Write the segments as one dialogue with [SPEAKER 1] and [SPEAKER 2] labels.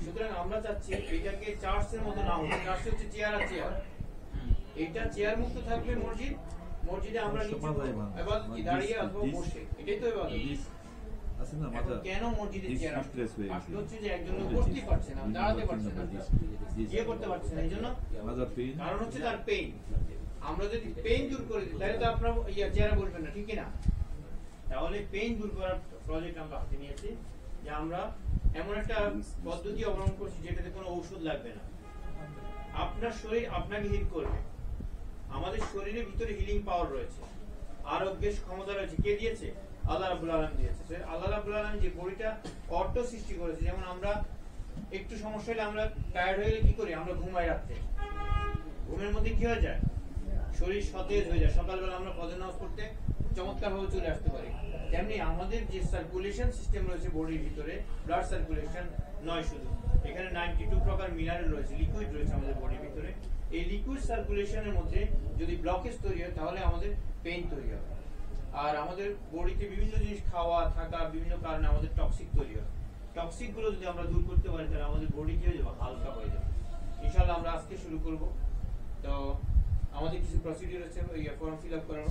[SPEAKER 1] সুতরাং আমরা চাচ্ছি এটাকে চার্চের মতো না হোক, চার্চ হচ্ছে চেয়ার আর চেয়ার, এটা চেয়ার মুক্ত থাকবে মসজিদ, মসজিদে আমরা এবার দাঁড়িয়ে অথবা বসে, এটাই তো এবার কেন মসজিদে চেয়ার আসলে হচ্ছে যে একজন বসতে পারছে না, দাঁড়াতে পারছে না, ইয়ে করতে পারছে না, এই জন্য কারণ হচ্ছে তার পেইন। আমরা যদি পেইন দূর করে দিই তাহলে তো আপনারা চেয়ারে বসবেন না, ঠিক না? তাহলে পেইন দূর করার প্রজেক্ট আমরা হাতে নিয়েছি, যে আমরা এমন একটা পদ্ধতি অবলম্বন করছি যেটাতে কোনো ঔষধ লাগবে না, আপনার শরীর আপনাকে হিল করবে। আমাদের শরীরের ভিতরে হিলিং পাওয়ার রয়েছে, আরোগ্যের ক্ষমতা রয়েছে। কে দিয়েছে? আল্লাহ রাব্বুল আলামিন দিয়েছে। আল্লাহ রাব্বুল আলামিন যে বডিটা অটো সৃষ্টি করেছে, যেমন আমরা একটু সমস্যা হলে আমরা টায়ার্ড হয়ে গেলে কি করি? আমরা ঘুমাই রাতে, ঘুমের মধ্যে কি হয়ে যায়? শরীর সতেজ হয়ে যায়, সকালবেলা আমরা ফজর নামাজ পড়তে চমৎকার ভাবে চলে আসতে পারি। তেমনি আমাদের যে সার্কুলেশন সিস্টেম রয়েছে বডির ভিতরে, ব্লাড সার্কুলেশন নয় শুধু, এখানে 92 প্রকার মিনারেল রয়েছে, লিকুইড রয়েছে আমাদের বডির ভিতরে। এই লিকুইড সার্কুলেশনের মধ্যে যদি ব্লকেজ তৈরি হয় তাহলে আমাদের পেইন তৈরি হবে। আর আমাদের বডিতে বিভিন্ন জিনিস খাওয়া থাকা বিভিন্ন কারণে আমাদের টক্সিক তৈরি হয়। টক্সিক গুলো যদি আমরা দূর করতে পারি তাহলে আমাদের বডি কি হয়ে যাবে? হালকা হয়ে যাবে। ইনশাআল্লাহ আমরা আজকে শুরু করব। তো আমাদের কিছু প্রসিডিউর আছে ফর্ম ফিল আপ করার,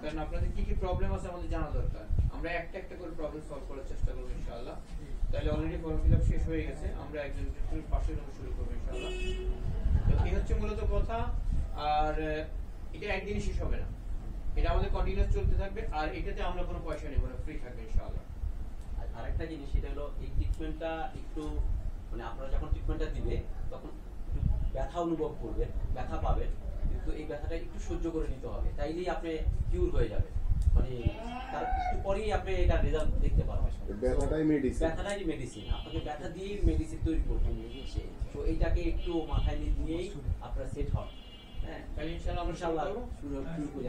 [SPEAKER 1] কারণ আপনাদের কি কি প্রবলেম আছে আমাদের জানা দরকার। আমরা একটা একটা করে প্রবলেম সলভ করার চেষ্টা করবো ইনশাআল্লাহ। তাহলে অলরেডি ফর্ম ফিল আপ শেষ হয়ে গেছে, আমরা একজন পাশের রুমে শুরু করবো ইনশাআল্লাহ। তো এই হচ্ছে মূলত কথা। আর এটা একদিনই শেষ হবে না, এটা আমাদের কন্টিনিউয়াস চলতে থাকবে। আর এটাতে আমরা কোনো পয়সা নেব না, ফ্রি থাকবে ইনশাআল্লাহ।
[SPEAKER 2] আরেকটা জিনিস সেটা হলো এই ট্রিটমেন্টটা একটু মানে আপনারা যখন ট্রিটমেন্টটা দিবে তখন একটু ব্যথা অনুভব করবেন, ব্যথা পাবেন, কিন্তু এই ব্যথাটা একটু সহ্য করে নিতে হবে, তাইলেই আপনি কিউর হয়ে যাবে। মানে তার একটু পরেই আপনি এটা রেজাল্ট দেখতে পারবেন। ব্যথাটাই মেডিসিন, আপনাকে ব্যথা দিয়েই মেডিসিন তৈরি করতে হবে। তো এইটাকে একটু মাথায় নিয়েই আপনারা সেট হন। হ্যাঁ,
[SPEAKER 1] তাহলে ইনশাআল্লাহ আমরা
[SPEAKER 2] শুরু করি।